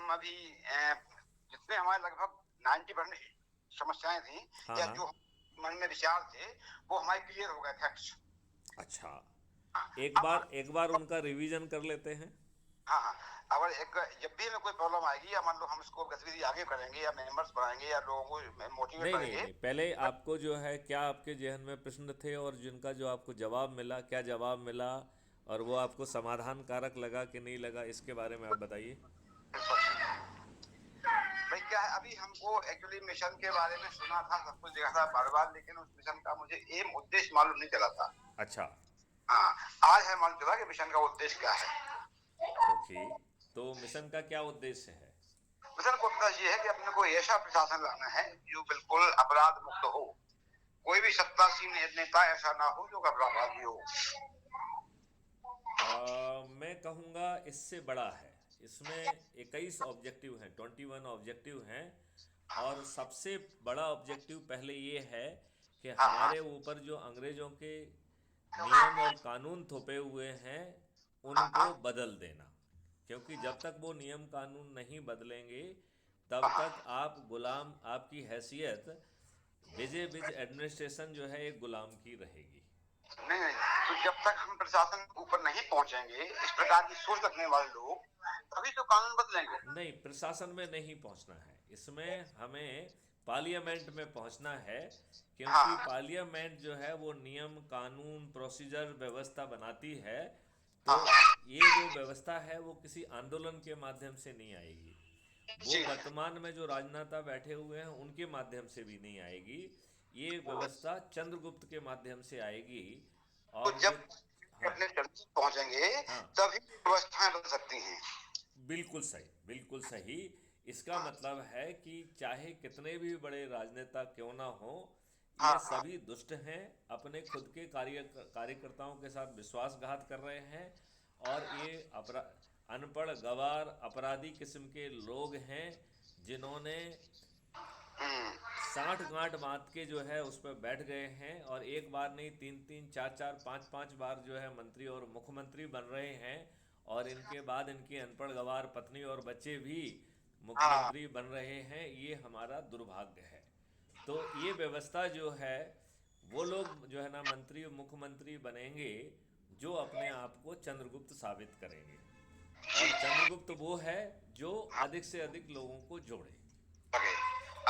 हम अभी जितने हमारे लगभग 90% समस्याएं थी हाँ या हाँ। जो मन में विचार थे वो हमारे क्लियर हो गए फैक्ट्स। अच्छा, अब एक बार उनका रिवीजन कर लेते हैं। हाँ हाँ, अगर एक जब भी हमें कोई प्रॉब्लम आएगी या मान लो हम इसको गतिविधि आगे करेंगे या मेंबर्स बढ़ाएंगे या लोगों को मोटिवेट नहीं नहीं करेंगे। नहीं, पहले आपको जो है क्या आपके जहन में प्रश्न थे और जिनका जो आपको जवाब मिला, क्या जवाब मिला, और वो आपको समाधान कारक लगा कि नहीं लगा, इसके बारे में आप बताइए। भाई क्या है, अभी हमको एक्चुअली मिशन के बारे में सुना था, सब कुछ देखा था बार बार, लेकिन उस मिशन का मुझे एम उद्देश्य मालूम नहीं चला था। अच्छा। हाँ, आज है मालूम चला कि मिशन का उद्देश्य क्या है। ओके, तो मिशन का क्या उद्देश्य है? मिशन का उद्देश्य ये है कि अपने को ऐसा प्रशासन लाना है जो बिल्कुल अपराध मुक्त हो। कोई भी सत्तासीन नेता ऐसा ना हो जो अपराधी हो। मैं कहूँगा इससे बड़ा है। इसमें 21 ऑब्जेक्टिव हैं, 21 ऑब्जेक्टिव हैं। और सबसे बड़ा ऑब्जेक्टिव पहले ये है कि हाँ हाँ हमारे ऊपर जो अंग्रेज़ों के नियम और कानून थोपे हुए हैं हाँ हाँ उनको बदल देना। क्योंकि जब तक वो नियम कानून नहीं बदलेंगे तब हाँ। तक आप गुलाम, आपकी हैसियत विजय विज एडमिनिस्ट्रेशन जो है एक गुलाम की रहेगी। नहीं नहीं, तो जब तक हम प्रशासन ऊपर नहीं पहुंचेंगे, इस प्रकार की सोच रखने वाले लोग, तभी तो कानून बदलेंगे। नहीं, प्रशासन में नहीं पहुंचना है, इसमें हमें पार्लियामेंट में पहुंचना है। क्योंकि हाँ पार्लियामेंट जो है वो नियम कानून प्रोसीजर व्यवस्था बनाती है। तो हाँ ये जो व्यवस्था है वो किसी आंदोलन के माध्यम से नहीं आएगी। वो जी। वर्तमान में जो राजनेता बैठे हुए हैं उनके माध्यम से भी नहीं आएगी। ये व्यवस्था चंद्रगुप्त के माध्यम से आएगी। तो और जो, जब हाँ अपने चर्चा पहुंचेंगे हाँ, तभी व्यवस्थाएं बदल सकती हैं। बिल्कुल सही, बिल्कुल सही। इसका मतलब है कि चाहे कितने भी बड़े राजनेता क्यों ना हो, हाँ ये हाँ सभी दुष्ट हैं, अपने खुद के कार्यकर्ताओं के साथ विश्वासघात कर रहे हैं। और ये अनपढ़ गवार अपराधी किस्म के लोग हैं जिन्होंने हम्म साठ गांठ बांध के जो है उस पर बैठ गए हैं और एक बार नहीं, तीन तीन चार चार पांच पांच बार जो है मंत्री और मुख्यमंत्री बन रहे हैं। और इनके बाद इनकी अनपढ़ गवार पत्नी और बच्चे भी हाँ मुख्यमंत्री बन रहे हैं। ये हमारा दुर्भाग्य है। तो ये व्यवस्था जो है, वो लोग जो है ना मंत्री और मुख्यमंत्री बनेंगे जो अपने आप को चंद्रगुप्त साबित करेंगे। जी। और चंद्रगुप्त वो है जो अधिक से अधिक लोगों को जोड़े। सके,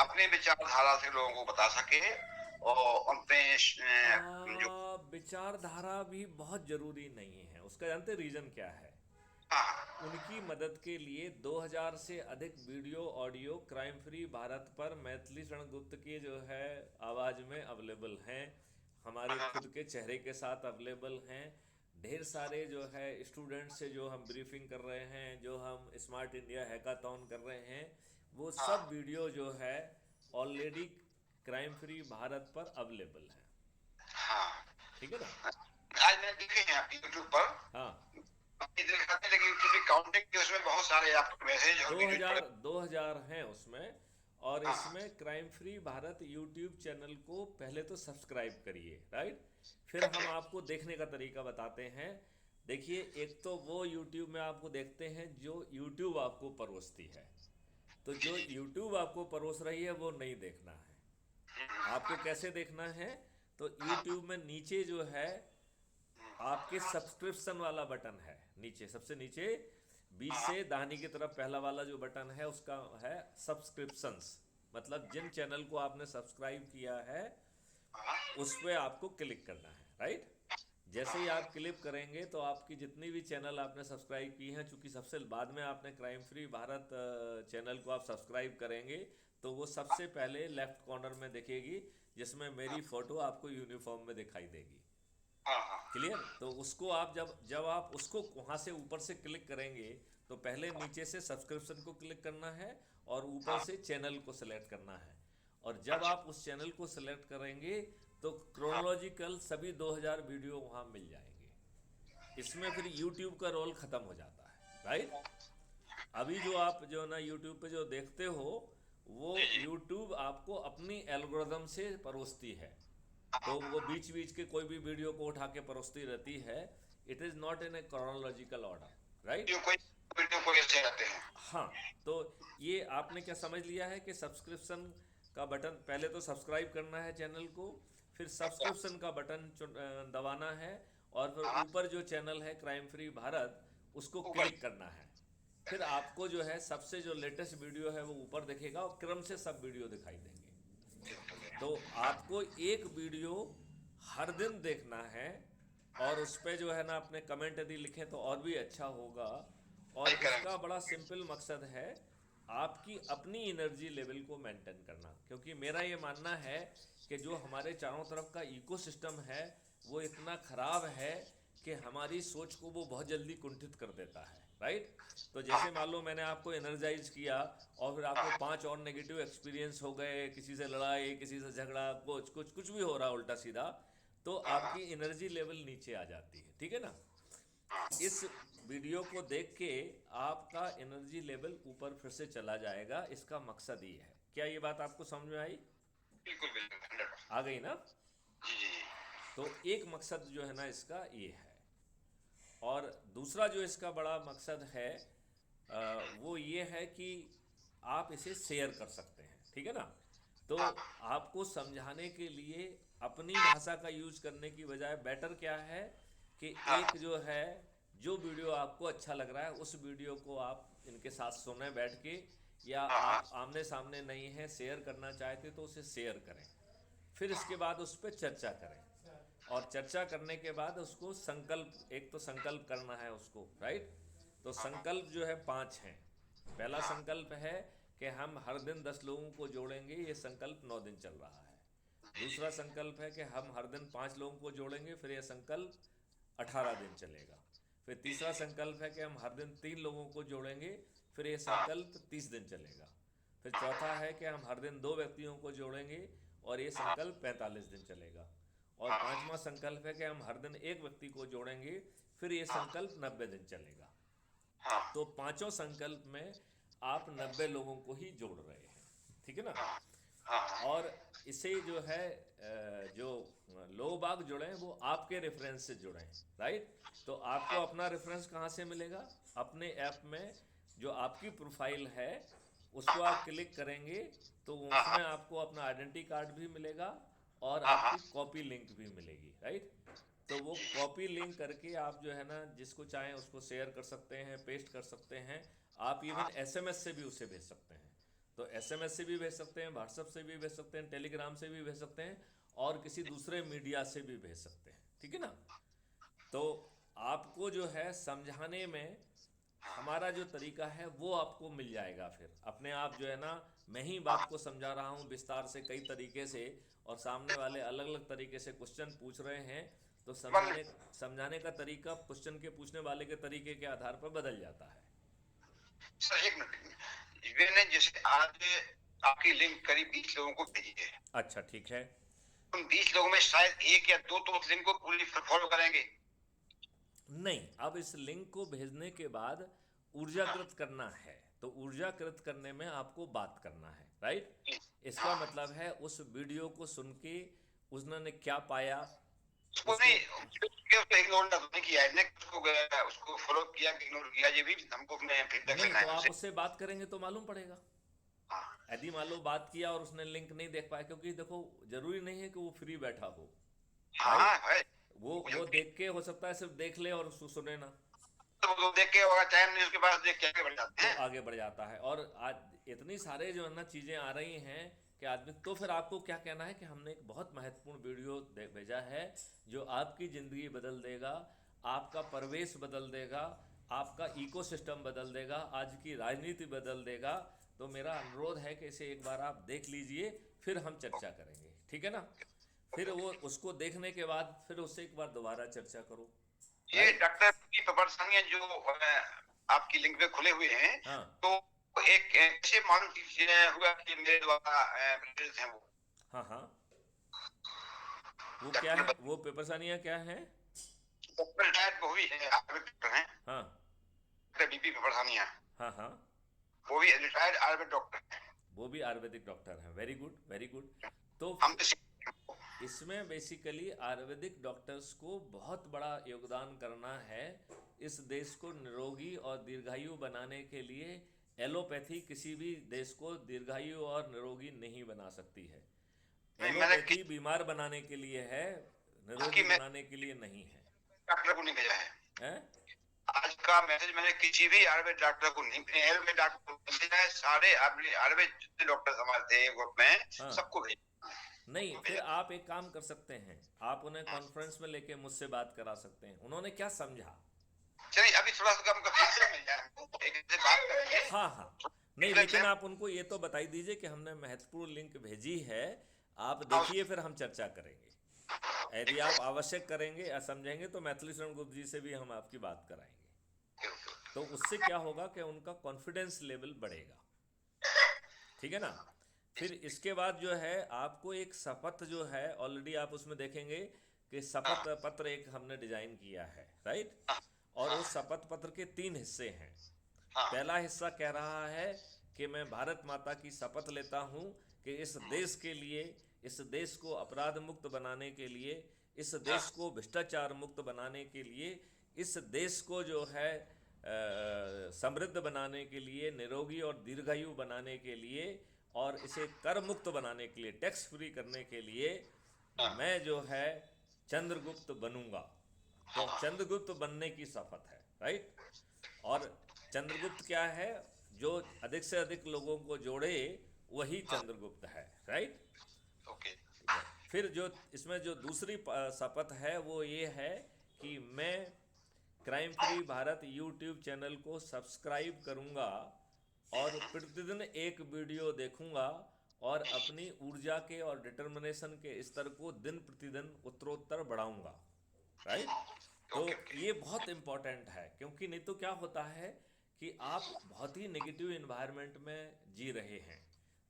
अपने विचारधारा से लोगों को बता सके और उनपे जो विचारधारा भी बहुत जरूरी नहीं है। उसका जानते रीजन क्या है? हाँ उनकी मदद के लिए 2000 से अधिक video audio crime free Bharat पर मैथिली शरण गुप्त के जो है आवाज़ में अवेलेबल हैं। हमारे हाँ खुद के चेहरे के साथ अवेलेबल हैं। ढेर सारे जो है स्टूडेंट से जो हम ब्रीफिंग कर रहे हैं, जो हम स्मार्ट इंडिया हैकाथॉन कर रहे हैं, वो सब हाँ वीडियो जो है ऑलरेडी क्राइम फ्री भारत पर अवेलेबल है। हाँ। ठीक है ना? आज मैंने देखे हैं आपकी यूट्यूब पर, हाँ। आपकी दिखाते हैं, लेकिन यूट्यूब की काउंटिंग के उसमें बहुत सारे आपको मैसेज और वीडियो पड़े। 2000 हैं उसमें। और हाँ इसमें crime free Bharat YouTube channel को पहले तो सब्सक्राइब करिए, राइट। फिर हम हाँ आपको देखने का तरीका बताते हैं। देखिए, एक तो वो यूट्यूब में आपको देखते हैं जो यूट्यूब आपको परोसती है। तो जी जो जी। यूट्यूब आपको परोस रही है वो नहीं देखना है। आपको कैसे देखना है? तो हाँ यूट्यूब में नीचे जो है आपके सब्सक्रिप्शन वाला बटन है, नीचे सबसे नीचे बीच हाँ से दाहिनी की तरफ पहला वाला जो बटन है उसका है सब्सक्रिप्शंस। मतलब जिन चैनल को आपने सब्सक्राइब किया है हाँ उस पर आपको क्लिक करना है, राइट। जैसे ही आप क्लिक करेंगे तो आपकी जितनी भी चैनल आपने सब्सक्राइब की हैं, चूंकि सबसे बाद में आपने क्राइम फ्री भारत चैनल को आप सब्सक्राइब करेंगे, तो वो सबसे पहले लेफ्ट कॉर्नर में दिखेगी जिसमें मेरी फ़ोटो आपको यूनिफॉर्म में दिखाई देगी। हाँ हाँ क्लियर? तो उसको आप जब जब आप उसको वहाँ से ऊपर से क्लिक करेंगे तो पहले नीचे से सब्सक्रिप्शन को क्लिक करना है और ऊपर हाँ। से चैनल को सेलेक्ट करना है। और जब अच्छा। आप उस चैनल को सेलेक्ट करेंगे तो हाँ क्रोनोलॉजिकल सभी 2000 वीडियो वहाँ मिल जाएंगे। इसमें फिर यूट्यूब का रोल ख़त्म हो जाता है, राइट। अभी जो आप जो ना यूट्यूब पे जो देखते हो वो जी जी। यूट्यूब आपको अपनी एल्गोरिदम से परोसती है। हाँ तो वो बीच बीच के कोई भी वीडियो को उठा के परोसती रहती है। It is not in A chronological order, right. जो कोई वीडियो को ऐसे आते हैं। हाँ, तो ये आपने क्या समझ लिया है कि सब्सक्रिप्शन का बटन, पहले तो सब्सक्राइब करना है चैनल को, फिर अच्छा। सब्सक्रिप्शन का बटन दबाना है, और फिर हाँ, ऊपर जो चैनल है क्राइम फ्री भारत, उसको ऊपर क्लिक करना है। फिर आपको जो है सबसे जो लेटेस्ट वीडियो है वो ऊपर दिखेगा, और क्रम से सब वीडियो दिखाई देंगे। तो आपको एक वीडियो हर दिन देखना है, और उस पे जो है ना अपने कमेंट यदि लिखें तो और भी अच्छा होगा। और वही करेंगे। इसका बड़ा सिंपल मकसद है आपकी अपनी एनर्जी लेवल को मेंटेन करना, क्योंकि मेरा ये मानना है कि जो हमारे चारों तरफ का इकोसिस्टम है वो इतना ख़राब है कि हमारी सोच को वो बहुत जल्दी कुंठित कर देता है, राइट। तो जैसे हाँ, मान लो मैंने आपको एनर्जाइज किया, और फिर आपको हाँ, 5 और नेगेटिव एक्सपीरियंस हो गए, किसी से लड़ाई, किसी से झगड़ा, कुछ कुछ कुछ भी हो रहा उल्टा सीधा, तो हाँ, आपकी एनर्जी लेवल नीचे आ जाती है, ठीक है ना। हाँ, इस वीडियो को देख के आपका एनर्जी लेवल ऊपर फिर से चला जाएगा, इसका मकसद ये है। क्या ये बात आपको समझ में आई? बिल्कुल बिल्कुल 100%। आ गई ना? जी जी जी। तो एक मकसद जो है ना इसका ये है। और दूसरा जो इसका बड़ा मकसद है वो ये है कि आप इसे शेयर कर सकते हैं, ठीक है ना। तो हाँ, आपको समझाने के लिए अपनी भाषा का यूज करने की बजाय बेटर क्या है कि हाँ, एक जो है, जो वीडियो आपको अच्छा लग रहा है उस वीडियो को आप इनके साथ सुने बैठ के, या हाँ, हाँ, आप आमने सामने नहीं हैं, शेयर करना चाहते तो उसे शेयर करें। फिर इसके बाद उस पर चर्चा करें, और चर्चा करने के बाद उसको संकल्प, एक तो संकल्प करना है उसको, राइट। तो संकल्प जो है 5 हैं। पहला हाँ, संकल्प है कि हम हर दिन 10 लोगों को जोड़ेंगे, ये संकल्प 9 दिन चल रहा है। जी जी। दूसरा संकल्प है कि हम हर दिन 5 लोगों को जोड़ेंगे, फिर ये संकल्प 18 दिन चलेगा। फिर जी तीसरा जी। संकल्प है कि हम हर दिन 3 लोगों को जोड़ेंगे, फिर ये हाँ, संकल्प 30 दिन चलेगा। फिर चौथा है कि हम हर दिन 2 व्यक्तियों को जोड़ेंगे, और ये हाँ, संकल्प 45 दिन चलेगा। और हाँ, पांचवा संकल्प है कि हम हर दिन एक व्यक्ति को जोड़ेंगे, फिर ये हाँ, संकल्प 90 दिन चलेगा। हाँ, तो पांचों संकल्प में आप 90 लोगों को ही जोड़ रहे हैं, ठीक है ना। हाँ, हाँ, और इसे जो है जो लोग बाग जुड़े हैं वो आपके रेफरेंस से जुड़े हैं, राइट। तो आपको हाँ, अपना रेफरेंस कहाँ से मिलेगा? अपने ऐप में जो आपकी प्रोफाइल है उसको आप क्लिक करेंगे, तो हाँ, हाँ, उसमें आपको अपना आइडेंटिटी कार्ड भी मिलेगा, और हाँ, हाँ, आपकी कॉपी लिंक भी मिलेगी, राइट। तो वो कॉपी लिंक करके आप जो है ना जिसको चाहें उसको शेयर कर सकते हैं, पेस्ट कर सकते हैं। आप इवन एसएमएस से भी उसे भेज सकते हैं। तो एसएमएस से भी भेज सकते हैं, व्हाट्सएप से भी भेज सकते हैं, टेलीग्राम से भी भेज सकते हैं, और किसी दूसरे मीडिया से भी भेज सकते हैं, ठीक है ना। तो आपको जो है समझाने में हमारा जो तरीका है वो आपको मिल जाएगा। फिर अपने आप जो है ना, मैं ही बात को समझा रहा हूँ विस्तार से कई तरीके से, और सामने वाले अलग अलग तरीके से क्वेश्चन पूछ रहे हैं, तो बन समझाने का तरीका क्वेश्चन के पूछने वाले के तरीके के आधार पर बदल जाता है। सर एक मिनट, मैंने जैसे आज आपकी लिंक करीब 20 लोगों को भेजी है। अच्छा, ठीक है। उन 20 लोगों में शायद एक या दो तो उस लिंक को पूरी फॉलो करेंगे। नहीं, अब इस लिंक को भेजने के बाद हाँ, ऊर्जाकृत करना है, तो ऊर्जाकृत करने में आपको बात करना है, राइट। इसका हाँ, मतलब है उस वीडियो को सुन के उसने क्या पाया, उसको नहीं, उसको। उसको इग्नोर नहीं किया है, उसको फॉलो किया कि इग्नोर किया, ये भी हमको अपने फीडबैक नहीं, लेना तो है आप उनसे। उससे बात करेंगे तो मालूम पड़ेगा। हाँ, यदि मान लो बात किया और उसने लिंक नहीं देख पाया, क्योंकि देखो जरूरी नहीं है कि वो फ्री बैठा हो, हाँ, राइट। हाँ, है। वो देख के हो सकता है सिर्फ देख ले और उसको सुने ना, तो वो देख के होगा, टाइम नहीं उसके पास, देख के आगे बढ़ जाते तो हैं। आगे बढ़ जाता है। और आज इतनी सारे जो है ना चीज़ें आ रही हैं कि आदमी, तो फिर आपको क्या कहना है कि हमने एक बहुत महत्वपूर्ण वीडियो भेजा है जो आपकी ज़िंदगी बदल देगा, आपका परिवेश बदल देगा, आपका इकोसिस्टम बदल देगा, आज की राजनीति बदल देगा। तो मेरा अनुरोध है कि इसे एक बार आप देख लीजिए, फिर हम चर्चा करेंगे, ठीक है ना। फिर वो उसको देखने के बाद फिर उससे एक बार दोबारा चर्चा करो, ये राइट। डॉक्टर की परेशानियां जो आपकी लिंक पे खुले हुए हैं, हाँ, तो एक कैसे मालूम हुआ कि मेरे द्वारा प्रेरित हैं वो? हाँ, हाँ। वो क्या डॉक्टर है, वो परेशानियाँ क्या हैं? डॉक्टर डायट वो भी है, आयुर्वेद डॉक्टर हैं। हाँ, बीपी की परेशानियां, हाँ, हाँ। वो भी रिटायर्ड आयुर्वेद डॉक्टर हैं। वो भी आयुर्वेदिक डॉक्टर हैं, वेरी गुड, वेरी गुड। तो हम तो इसमें बेसिकली आयुर्वेदिक डॉक्टर्स को बहुत बड़ा योगदान करना है इस देश को निरोगी और दीर्घायु बनाने के लिए एलोपैथी किसी भी देश को दीर्घायु और निरोगी नहीं बना सकती है। नहीं, एलोपैथी बीमार बनाने के लिए है, निरोगी मैं बनाने के लिए नहीं है। डॉक्टर को नहीं भेजा है। हैं? आज का मैसेज मैंने किसी भी आयुर्वेद डॉक्टर को नहीं, आयुर्वेद डॉक्टर को नहीं भेजा है। सारे आयुर्वेद जितने डॉक्टर हमारे थे ग्रुप में, हाँ। सबको भेजा। नहीं, फिर आप एक काम कर सकते हैं, आप उन्हें कॉन्फ्रेंस में लेके मुझसे बात करा सकते हैं। उन्होंने क्या समझा? चलिए अभी थोड़ा सा हमको फीडबैक मिल जाए, एक से बात करेंगे। हाँ, नहीं, लेकिन आप उनको ये तो बताई दीजिए कि हमने महत्वपूर्ण लिंक भेजी है, आप देखिए, फिर हम चर्चा करेंगे। यदि आप आवश्यक करेंगे या समझेंगे तो मैथिली शरण गुप्त जी से भी हम आपकी बात कराएंगे। तो उससे क्या होगा कि उनका कॉन्फिडेंस लेवल बढ़ेगा, ठीक है ना। फिर इसके बाद जो है आपको एक शपथ जो है, ऑलरेडी आप उसमें देखेंगे कि शपथ पत्र एक हमने डिजाइन किया है, राइट। और उस शपथ पत्र के 3 हिस्से हैं। पहला हिस्सा कह रहा है कि मैं भारत माता की शपथ लेता हूँ कि इस देश के लिए, इस देश को अपराध मुक्त बनाने के लिए, इस देश को भ्रष्टाचार मुक्त बनाने के लिए, इस देश को जो है समृद्ध बनाने के लिए, निरोगी और दीर्घायु बनाने के लिए, और इसे कर मुक्त बनाने के लिए, टैक्स फ्री करने के लिए मैं जो है चंद्रगुप्त बनूंगा। तो चंद्रगुप्त बनने की शपथ है, राइट। और चंद्रगुप्त क्या है? जो अधिक से अधिक लोगों को जोड़े वही चंद्रगुप्त है, राइट। ओके। फिर जो इसमें जो दूसरी शपथ है वो ये है कि मैं crime free Bharat YouTube channel को सब्सक्राइब करूंगा और प्रतिदिन एक वीडियो देखूंगा और अपनी ऊर्जा के और डिटर्मिनेशन के स्तर को दिन प्रतिदिन उत्तरोत्तर बढ़ाऊंगा, राइट। तो ये बहुत इम्पोर्टेंट है, क्योंकि नहीं तो क्या होता है कि आप बहुत ही नेगेटिव एनवायरनमेंट में जी रहे हैं।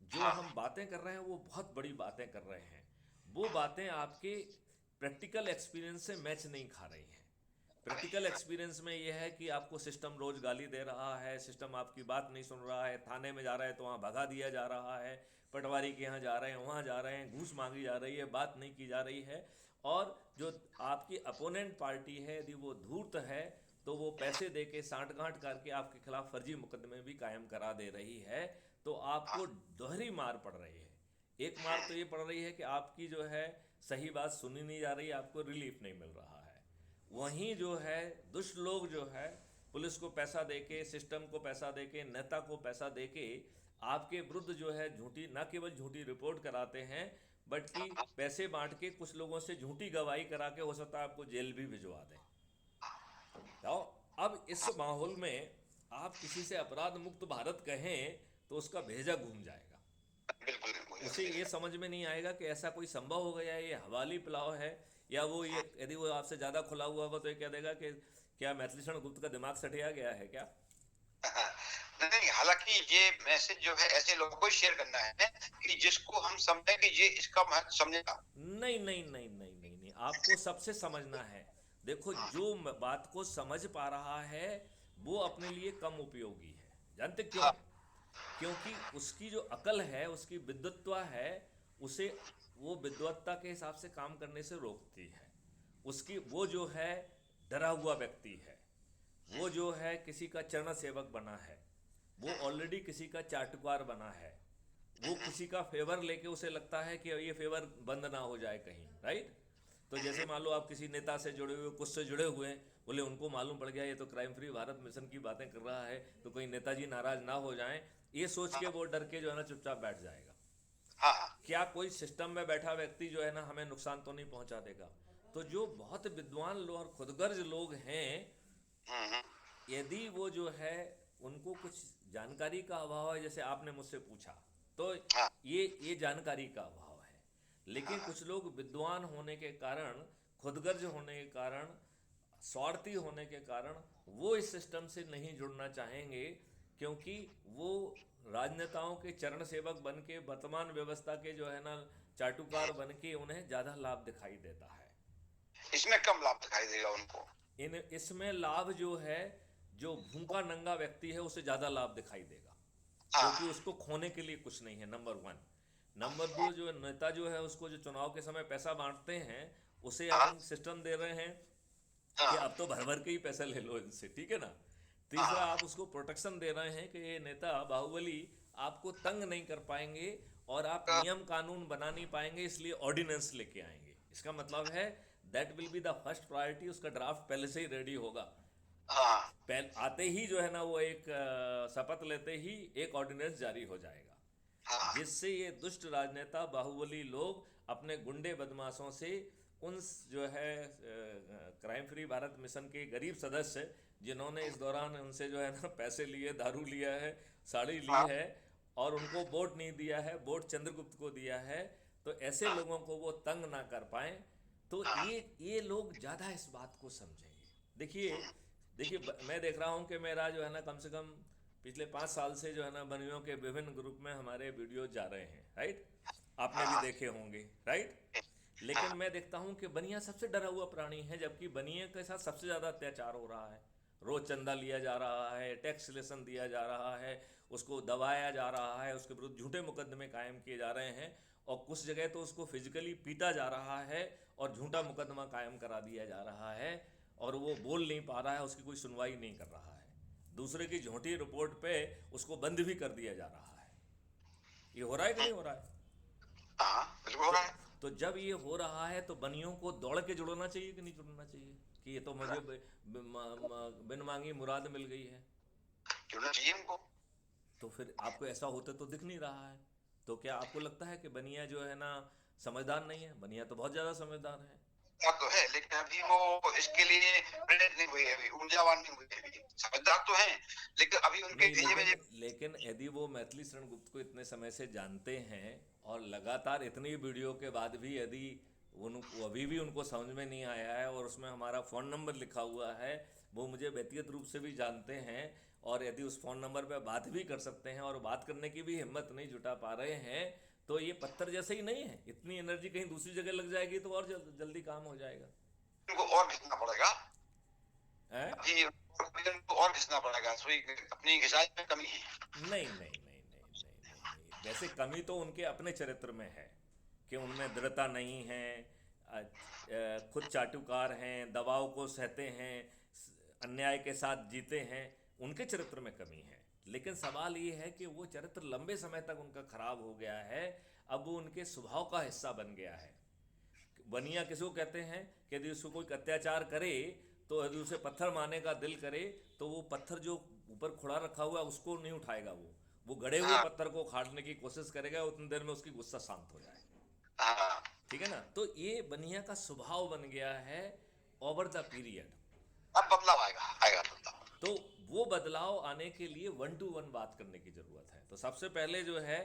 जो हम बातें कर रहे हैं वो बहुत बड़ी बातें कर रहे हैं, वो बातें आपके प्रैक्टिकल एक्सपीरियंस से मैच नहीं खा रही हैं। प्रैक्टिकल एक्सपीरियंस में यह है कि आपको सिस्टम रोज गाली दे रहा है, सिस्टम आपकी बात नहीं सुन रहा है, थाने में जा रहा है तो वहाँ भगा दिया जा रहा है, पटवारी के यहाँ जा रहे हैं, वहाँ जा रहे हैं, घूस मांगी जा रही है, बात नहीं की जा रही है। और जो आपकी अपोनेंट पार्टी है, यदि वो धूर्त है तो वो पैसे दे के सांठ-गांठ करके आपके खिलाफ फर्जी मुकदमे भी कायम करा दे रही है। तो आपको दोहरी मार पड़ रही है। एक मार तो ये पड़ रही है कि आपकी जो है सही बात सुनी नहीं जा रही, आपको रिलीफ नहीं मिल रहा है। वहीं जो है दुष्ट लोग जो है पुलिस को पैसा देके, सिस्टम को पैसा देके, नेता को पैसा देके आपके विरुद्ध जो है झूठी, न केवल झूठी रिपोर्ट कराते हैं बल्कि पैसे बांट के कुछ लोगों से झूठी गवाही करा के हो सकता है आपको जेल भी भिजवा दें। तो अब इस माहौल में आप किसी से अपराध मुक्त भारत कहें तो उसका भेजा घूम जाएगा। उसे ये समझ में नहीं आएगा कि ऐसा कोई संभव हो गया है, ये हवाली पुलाव है। या वो ये यदि वो आपसे ज़्यादा खुला हुआ होगा तो ये कह देगा कि क्या मैथिली शरण गुप्त का दिमाग सटिया गया है क्या? नहीं, हालांकि ये मैसेज जो है ऐसे लोगों को शेयर करना है कि जिसको हम समझें कि ये इसका महत्व समझेगा। नहीं नहीं नहीं नहीं नहीं नहीं, आपको सबसे समझना है। देखो, जो बात को समझ पा रहा है वो अपने लिए कम उपयोगी है। जानते क्यों? क्योंकि उसकी जो अकल है, उसकी विद्वत्ता है, उसे वो विद्वत्ता के हिसाब से काम करने से रोकती है। उसकी वो जो है डरा हुआ व्यक्ति है, वो जो है किसी का चरण सेवक बना है, वो ऑलरेडी किसी का चाटुकार बना है, वो किसी का फेवर लेके उसे लगता है कि ये फेवर बंद ना हो जाए कहीं, राइट। तो जैसे मान लो आप किसी नेता से जुड़े हुए, कुछ से जुड़े हुए हैं, बोले उनको मालूम पड़ गया ये तो क्राइम फ्री भारत मिशन की बातें कर रहा है, तो कोई नेताजी नाराज ना हो जाएं, ये सोच के वो डर के जो है ना चुपचाप बैठ जाएगा। क्या कोई सिस्टम में बैठा व्यक्ति जो है ना हमें नुकसान तो नहीं पहुंचा देगा? तो जो बहुत विद्वान लोग और खुदगर्ज लोग हैं, यदि वो जो है उनको कुछ जानकारी का अभाव है, जैसे आपने मुझसे पूछा, तो ये जानकारी का अभाव है। लेकिन कुछ लोग विद्वान होने के कारण, खुदगर्ज होने के कारण, स्वार्थी होने के कारण वो इस सिस्टम से नहीं जुड़ना चाहेंगे, क्योंकि वो राजनेताओं के चरण सेवक बन के, वर्तमान व्यवस्था के जो है ना चाटुकार बन के उन्हें ज़्यादा लाभ दिखाई देता है। इसमें कम लाभ दिखाई देगा उनको। इसमें लाभ जो है, जो भूखा नंगा व्यक्ति है उसे ज़्यादा लाभ दिखाई देगा, क्योंकि उसको खोने के लिए कुछ नहीं है, नंबर 1। नंबर 2, जो नेता जो है उसको जो चुनाव के समय पैसा बांटते हैं, उसे अपन सिस्टम दे रहे हैं कि हाँ अब तो भर भर के ही पैसे ले लो इनसे, ठीक है ना। तीसरा, हाँ आप उसको प्रोटेक्शन दे रहे हैं कि ये नेता बाहुबली आपको तंग नहीं कर पाएंगे और आप हाँ नियम कानून बना नहीं पाएंगे, इसलिए ऑर्डिनेंस लेके आएंगे। इसका मतलब है that will be the first priority, उसका ड्राफ्ट पहले से ही रेडी होगा। हाँ आते ही जो है ना वो एक शपथ लेते ही एक ऑर्डिनेंस जारी हो जाएगा, हाँ जिससे ये दुष्ट राजनेता बाहुबली लोग अपने गुंडे बदमाशों से, उन जो है क्राइम फ्री भारत मिशन के गरीब सदस्य जिन्होंने इस दौरान उनसे जो है ना पैसे लिए, दारू लिया है, साड़ी ली हाँ है और उनको वोट नहीं दिया है, वोट चंद्रगुप्त को दिया है, तो ऐसे लोगों को वो तंग ना कर पाए। तो ये लोग ज़्यादा इस बात को समझेंगे। देखिए देखिए, मैं देख रहा हूँ कि मेरा जो है ना कम से कम पिछले 5 साल से जो है ना बनियों के विभिन्न ग्रुप में हमारे वीडियो जा रहे हैं, राइट। आपने भी हाँ देखे होंगे, राइट। लेकिन मैं देखता हूँ कि बनिया सबसे डरा हुआ प्राणी है, जबकि बनिया के साथ सबसे ज़्यादा अत्याचार हो रहा है। रोज चंदा लिया जा रहा है, टैक्स लेसन दिया जा रहा है, उसको दबाया जा रहा है, उसके विरुद्ध झूठे मुकदमे कायम किए जा रहे हैं, और कुछ जगह तो उसको फिजिकली पीटा जा रहा है और झूठा मुकदमा कायम करा दिया जा रहा है, और वो बोल नहीं पा रहा है, उसकी कोई सुनवाई नहीं कर रहा है। दूसरे की झूठी रिपोर्ट पे उसको बंद भी कर दिया जा रहा है। ये हो रहा है कि नहीं हो रहा है? हाँ बिल्कुल हो तो रहा है। जब ये हो रहा है तो बनियों को दौड़ के जुड़ना चाहिए कि नहीं जुड़ना चाहिए, कि ये तो मुझे बिन मांगी मुराद मिल गई है। जुड़ना चाहिए उनको। तो फिर आपको ऐसा होता तो दिख नहीं रहा है। तो क्या आपको लगता है कि बनिया जो है ना समझदार नहीं है? बनिया तो बहुत ज़्यादा समझदार है। बात तो है, लेकिन अभी वो इसके लिए प्रेरित नहीं हुए, अभी ऊर्जावान नहीं हुए, अभी समझदार तो हैं लेकिन अभी उनके नहीं, भेजे भेजे। लेकिन यदि वो मैथिली शरण गुप्त को इतने समय से जानते हैं और लगातार इतनी वीडियो के बाद भी यदि उन अभी भी उनको समझ में नहीं आया है, और उसमें हमारा फ़ोन नंबर लिखा हुआ है, वो मुझे व्यक्तिगत रूप से भी जानते हैं, और यदि उस फ़ोन नंबर पर बात भी कर सकते हैं और बात करने की भी हिम्मत नहीं जुटा पा रहे हैं, तो ये पत्थर जैसे ही नहीं है। इतनी एनर्जी कहीं दूसरी जगह लग जाएगी तो और जल्दी काम हो जाएगा। उनको और घिसना पड़ेगा, है? अभी उनको और घिसना पड़ेगा, अपनी घिसाई में कमी है। नहीं नहीं नहीं नहीं नहीं नहीं नहीं, वैसे कमी तो उनके अपने चरित्र में है कि उनमें दृढ़ता नहीं है, खुद चाटुकार हैं, दबाव को सहते हैं, अन्याय के साथ जीते हैं, उनके चरित्र में कमी है। लेकिन सवाल ये है कि वो चरित्र लंबे समय तक उनका खराब हो गया है, अब वो उनके स्वभाव का हिस्सा बन गया है। बनिया किसको कहते हैं कि यदि उसको कोई अत्याचार करे, तो यदि उसे पत्थर मारने का दिल करे, तो वो पत्थर जो ऊपर खुड़ा रखा हुआ है उसको नहीं उठाएगा, वो गड़े हुए हाँ पत्थर को उखाड़ने की कोशिश करेगा, उतनी देर में उसकी गुस्सा शांत हो जाएगा। हाँ। ठीक है ना। तो ये बनिया का स्वभाव बन गया है ओवर द पीरियड। अब बदलाव आएगा, आएगा बदलाव। तो वो बदलाव आने के लिए 1 to 1 बात करने की ज़रूरत है। तो सबसे पहले जो है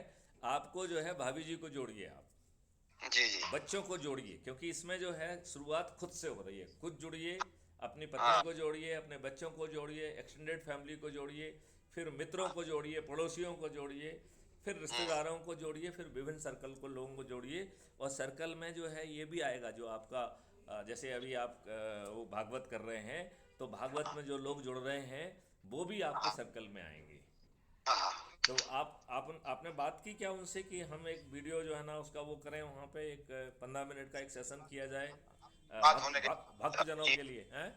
आपको जो है भाभी जी को जोड़िए, आप जी जी। बच्चों को जोड़िए, क्योंकि इसमें जो है शुरुआत खुद से हो रही है। खुद जुड़िए, अपनी पत्नी हाँ को जोड़िए, अपने बच्चों को जोड़िए, एक्सटेंडेड फैमिली को जोड़िए, फिर मित्रों को जोड़िए, पड़ोसियों को जोड़िए, फिर रिश्तेदारों को जोड़िए, फिर विभिन्न सर्कल को लोगों को जोड़िए। और सर्कल में जो है ये भी आएगा जो आपका जैसे अभी आप वो भागवत कर रहे हैं, तो भागवत में जो लोग जुड़ रहे हैं वो भी आपके सर्कल में आएंगे। हाँ। तो आपने बात की क्या उनसे कि हम एक वीडियो जो है ना उसका वो करें, वहाँ पे एक 15 मिनट का एक सेशन किया जाए बात होने के भक्तजनों के लिए, हैं?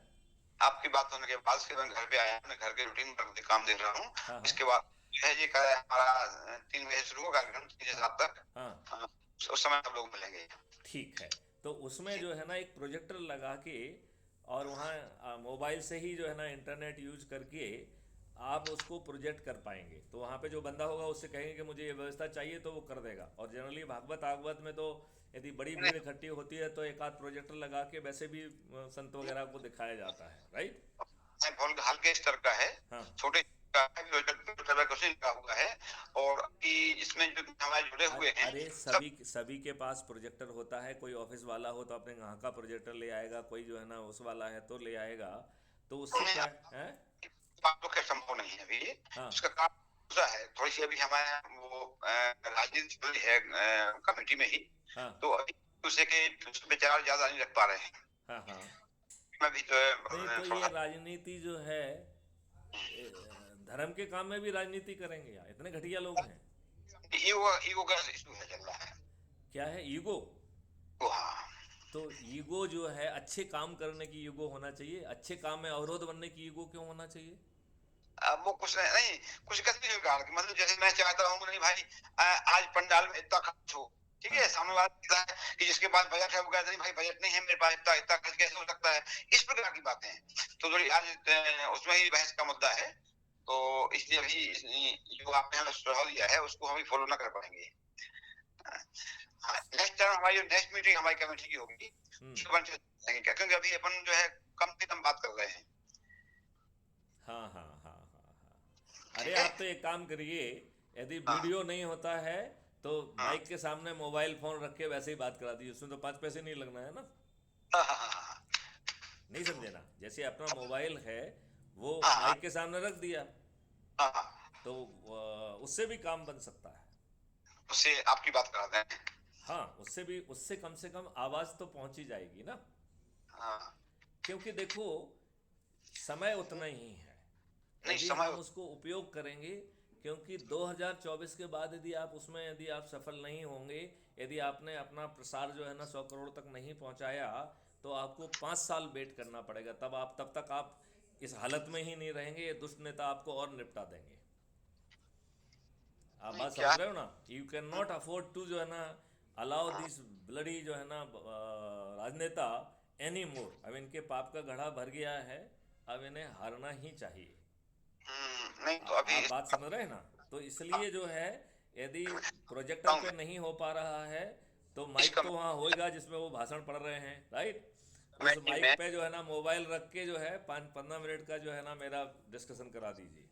आपकी बात होने के बाद से मैं घर पे आया, अपने घर के रूटीन पर काम देख रहा हूँ। हाँ हाँ इसके बाद है ये हमारा 3 बजे शुरू होगा कार्यक्रम, 3 से 7 तक। हाँ। हाँ, उस समय हम लोग मिलेंगे। ठीक है। तो उसमें जो है ना एक प्रोजेक्टर लगा के, और वहाँ मोबाइल से ही जो है ना इंटरनेट यूज करके आप उसको प्रोजेक्ट कर पाएंगे। तो वहाँ पे जो बंदा होगा उससे कहेंगे कि मुझे ये व्यवस्था चाहिए, तो वो कर देगा। और जनरली भागवत आगवत में तो यदि बड़ी भीड़ इकट्ठी होती है तो एक आध प्रोजेक्टर लगा के वैसे भी संत वगैरह को दिखाया जाता है, राइट। हल्के स्तर का है, हाँ छोटे का है, कुछ लिखा हुआ है। और अभी इसमें जो हमारे जुड़े हुए हैं अरे सब सभी के पास प्रोजेक्टर होता है। कोई ऑफिस वाला हो तो अपने यहाँ का प्रोजेक्टर ले आएगा, कोई जो है ना उस वाला है तो ले आएगा। तो उससे क्या है? बात तो खैर संभव नहीं है अभी। हाँ उसका काम दूसरा है, थोड़ी सी अभी हमारे वो राजनीति चल रही है कमेटी में ही, हाँ तो अभी दूसरे के विचार ज्यादा नहीं रख पा रहे हैं। हाँ हाँ। मैं भी जो नहीं, है तो थोड़ा ये राजनीति जो है धर्म के काम में भी राजनीति करेंगे यार, इतने घटिया लोग हैं। ईगो का इशू है, चल रहा है। क्या है ईगो? वो हाँ तो ईगो जो है, अच्छे काम करने की ईगो होना चाहिए, अच्छे काम में अवरोध बनने की ईगो क्यों होना चाहिए? अब वो कुछ नहीं, कुछ किसी प्रकार की, मतलब जैसे मैं चाहता हूँ नहीं भाई, आज पंडाल में इतना खर्च हो, ठीक है, हाँ सामने वाला कहता है कि जिसके पास बजट है वो कहता है नहीं भाई बजट नहीं है मेरे पास, इतना इतना खर्च कैसे हो सकता है, इस प्रकार की बातें हैं। तो थोड़ी आज उसमें ही बहस का मुद्दा है, तो इसलिए अभी जो आपने हमें सुझाव दिया है उसको हम फॉलो ना कर पाएंगे। नेक्स्ट टाइम हमारी जो नेक्स्ट मीटिंग हमारी कमेटी की होगी, हम्म अपन चलेंगे क्या, क्योंकि अभी अपन जो है कम से कम बात कर रहे हैं। हाँ हाँ हाँ हाँ हाँ। अरे ठीक है। आप तो एक काम करिए, यदि हाँ वीडियो नहीं होता है तो हाँ माइक के सामने मोबाइल फोन रख के वैसे ही बात करा दीजिए, उसमें तो 5 पैसे नहीं लगना है ना। हाँ हाँ हाँ नहीं समझे ना, जैसे अपना मोबाइल है वो हाँ हाँ माइक के सामने रख दिया हाँ, हाँ, तो उससे भी काम बन सकता है। उससे आपकी बात करा दें। हाँ, उससे भी, उससे कम से कम आवाज़ तो पहुंच ही जाएगी ना। हाँ क्योंकि देखो, समय उतना ही है, नहीं यदि समय। हम उसको उपयोग करेंगे। क्योंकि 2024 के बाद यदि आप उसमें, यदि आप सफल नहीं होंगे, यदि आपने अपना प्रसार जो है ना 100 करोड़ तक नहीं पहुंचाया, तो आपको 5 साल वेट करना पड़ेगा। तब तक आप इस हालत में ही नहीं रहेंगे, ये दुष्ट नेता आपको और निपटा देंगे। आप नहीं बात क्या। समझ रहे हो ना? You can not afford to जो है ना अलाउ दिस ब्लडी जो है ना राजनेता एनी मोर। अब इनके पाप का घड़ा भर गया है, अब इन्हें हारना ही चाहिए। नहीं तो अभी आप बात समझ रहे हैं ना? तो इसलिए जो है, यदि प्रोजेक्टर इसका पे नहीं हो पा रहा है तो माइक इसका तो वहाँ होएगा जिसमें वो भाषण पढ़ रहे हैं, राइट? उस मीटिंग माइक में पे जो है ना मोबाइल रख के जो है 5-15 मिनट का जो है ना मेरा डिस्कशन करा दीजिए।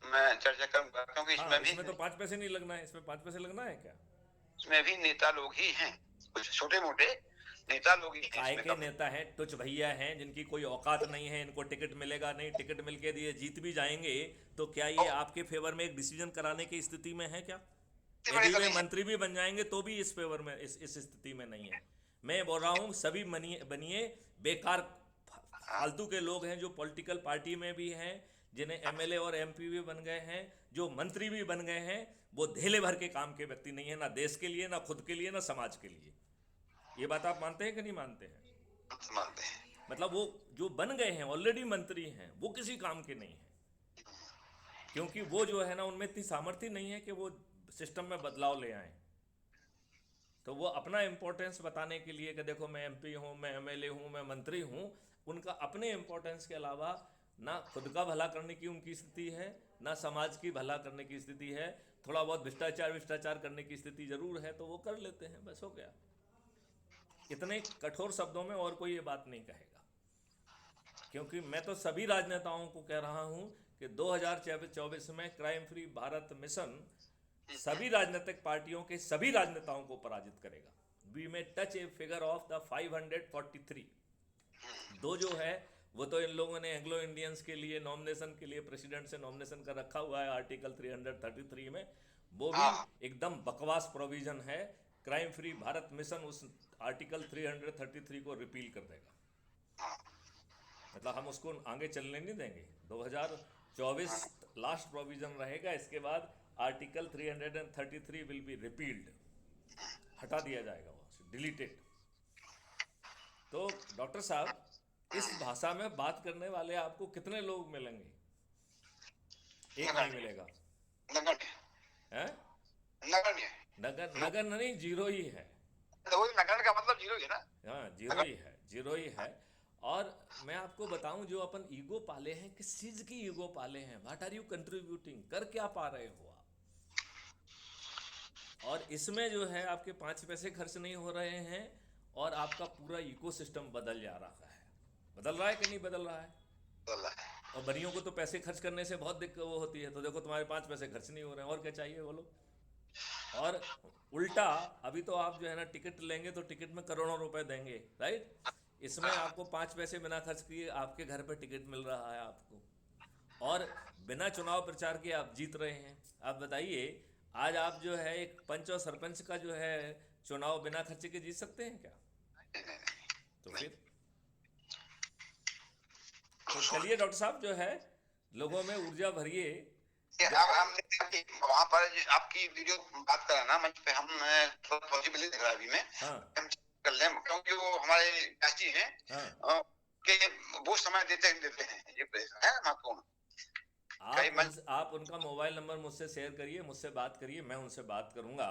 मैं चर्चा करूंगा, क्योंकि हाँ, इसमें तो 5 पैसे नहीं लगना है, इसमें 5 पैसे लगना है क्या? इसमें भी नेता लोग ही हैं, कुछ छोटे मोटे नेता लोग ही हैं काय इसमें के कम। नेता हैं, टुच भैया हैं जिनकी कोई औकात नहीं है, इनको टिकट मिलेगा नहीं, टिकट मिलके दिए जीत भी जाएंगे तो क्या ये और आपके फेवर में एक डिसीजन कराने की स्थिति में है क्या? इतने बड़े यदि तो वे नहीं है। मंत्री भी बन जाएंगे तो भी इस फेवर में, इस स्थिति में नहीं है। मैं बोल रहा हूँ सभी बनिए बेकार हाँ फालतू के लोग हैं जो पॉलिटिकल पार्टी में भी हैं, जिन्हें एमएलए और एमपी भी बन गए हैं, जो मंत्री भी बन गए हैं, वो धेले भर के काम के व्यक्ति नहीं है, ना देश के लिए, ना खुद के लिए, ना समाज के लिए। ये बात आप मानते हैं कि नहीं मानते हैं? मानते हैं। मतलब वो जो बन गए हैं, ऑलरेडी मंत्री हैं, वो किसी काम के नहीं है। क्योंकि वो जो है ना उनमें इतनी सामर्थ्य नहीं है कि वो सिस्टम में बदलाव ले आए। तो वो अपना इम्पोर्टेंस बताने के लिए कि देखो मैं एमपी हूँ, मैं एमएलए हूँ, मैं मंत्री हूँ, उनका अपने इम्पोर्टेंस के अलावा ना खुद का भला करने की उनकी स्थिति है, ना समाज की भला करने की स्थिति है। थोड़ा बहुत भ्रष्टाचार करने की स्थिति जरूर है तो वो कर लेते हैं, बस हो गया। इतने कठोर शब्दों में और कोई ये बात नहीं कहेगा। क्योंकि मैं तो सभी राजनेताओं को कह रहा हूं कि 2024 में क्राइम फ्री भारत मिशन सभी राजनीतिक पार्टियों के सभी राजनेताओं को पराजित करेगा। वी में touch a figure of the 543। दो जो है वो तो इन लोगों ने एंग्लो इंडियंस के लिए नॉमिनेशन के लिए प्रेसिडेंट से नॉमिनेशन का रखा हुआ है आर्टिकल 333 में, वो भी हाँ एकदम बकवास प्रोविजन है। क्राइम फ्री भारत मिशन उस आर्टिकल 333 को रिपील कर देगा। हाँ मतलब हम उसको आगे चलने नहीं देंगे। 2024 लास्ट प्रोविजन रहेगा, इसके बाद आर्टिकल 333 विल बी रिपील्ड, हटा दिया जाएगा, वहाँ से डिलीटेड। तो डॉक्टर साहब, इस भाषा में बात करने वाले आपको कितने लोग मिलेंगे? एक नहीं नगण्य मिलेगा। नगण्य हैं? नगण्य। नगर नगर नहीं, जीरो ही है। तो वही नगण्य का मतलब जीरो ही है ना। हाँ, जीरो ही है, जीरो ही है। और मैं आपको बताऊं, जो अपन ईगो पाले हैं, किस चीज की ईगो पाले हैं? व्हाट आर यू कंट्रीब्यूटिंग, कर क्या पा रहे हो आप? और इसमें जो है आपके 5 पैसे खर्च नहीं हो रहे हैं और आपका पूरा इकोसिस्टम बदल जा रहा है। बदल रहा है कि नहीं बदल रहा है? अल्लाह है। और बनियों को तो पैसे खर्च करने से बहुत दिक्कत वो होती है, तो देखो तुम्हारे 5 पैसे खर्च नहीं हो रहे हैं, और क्या चाहिए बोलो? और उल्टा, अभी तो आप जो है ना टिकट लेंगे तो टिकट में करोड़ों रुपए देंगे, राइट? इसमें आपको 5 पैसे बिना खर्च किए आपके घर पे टिकट मिल रहा है आपको, और बिना चुनाव प्रचार के आप जीत रहे हैं। आप बताइए, आज आप जो है एक पंच और सरपंच का जो है चुनाव बिना खर्चे के जीत सकते हैं क्या? तो नहीं, फिर तो चलिए डॉक्टर साहब, जो है लोगों में ऊर्जा भरिए। अब हम वहां पर आपकी वीडियो बात करा ना मंच पे, हम थोड़ा पॉसिबिलिटी देख रहा है अभी में, हाँ हम कर लें, क्योंकि वो हमारे चाची हैं, हाँ, कि वो समय देते हैं, ये है महत्वपूर्ण। कहीं मन आप उनका मोबाइल नंबर मुझसे शेयर करिए, मुझसे बात करिए, मैं उनसे बात करूंगा,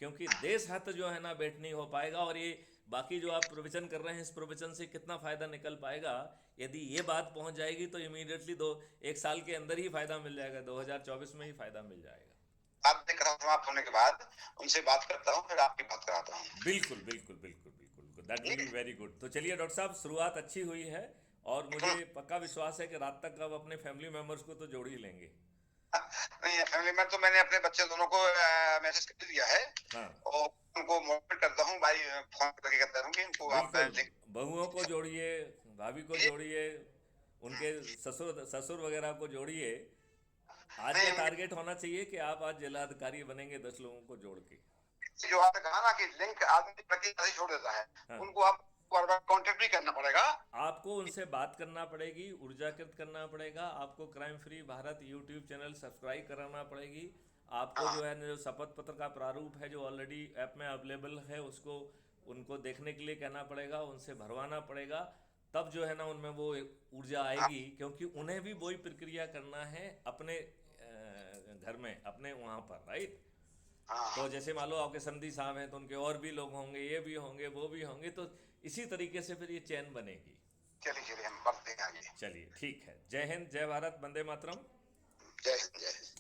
क्योंकि देश हित जो है ना भेंट नहीं हो पाएगा। और ये बाकी जो आप प्रवचन कर रहे हैं, इस प्रवचन से कितना फ़ायदा निकल पाएगा, यदि ये बात पहुंच जाएगी तो इमीडिएटली एक साल के अंदर ही फ़ायदा मिल जाएगा, 2024 में ही फ़ायदा मिल जाएगा। आपने कथा समाप्त होने के बाद उनसे बात करता हूँ, फिर आपकी बात कराता हूँ। बिल्कुल बिल्कुल बिल्कुल बिल्कुल, दैट विल ठीक बी है। Very good. तो चलिए डॉक्टर साहब, शुरुआत अच्छी हुई है, और मुझे पक्का विश्वास है कि रात तक आप अपने फैमिली मेम्बर्स को तो जोड़ ही लेंगे। नहीं, फैमिली में तो मैंने अपने बच्चे दोनों को मैसेज कर दिया है, हाँ, और उनको मोटिवेट करता हूँ भाई, फोन करके कहता हूँ कि इनको आप बिल्कुल, लिंक। बहुओं को जोड़िए, भाभी को जोड़िए, उनके ससुर ससुर वगैरह को जोड़िए। आज का नहीं, टारगेट होना चाहिए कि आप आज जिलाधिकारी बनेंगे 10 लोगों को जोड़ के। जो आपने कहा ना कि लिंक आदमी प्रति ऐसे छोड़ देता है, हाँ, उनको आप बार बार कॉन्टेक्ट भी करना पड़ेगा। आपको उनसे बात करना पड़ेगी, ऊर्जाकृत करना पड़ेगा, आपको crime free Bharat YouTube channel subscribe कराना पड़ेगी, आपको हाँ, जो है जो शपथ पत्र का प्रारूप है जो ऑलरेडी ऐप में अवेलेबल है, उसको उनको देखने के लिए कहना पड़ेगा, उनसे भरवाना पड़ेगा। तब जो है ना उनमें वो ऊर्जा हाँ, आएगी, क्योंकि उन्हें भी वही प्रक्रिया करना है अपने घर में, अपने वहाँ पर, राइट। तो हाँ। जैसे मान लो आपके समधी साहब हैं, तो उनके और भी लोग होंगे, ये भी होंगे, वो भी होंगे, तो इसी तरीके से फिर ये चैन बनेगी। चलिए चलिए, हम बढ़ते हैं आगे। चलिए ठीक है, जय हिंद, जय भारत, वंदे मातरम। जय हिंद, जय हिंद।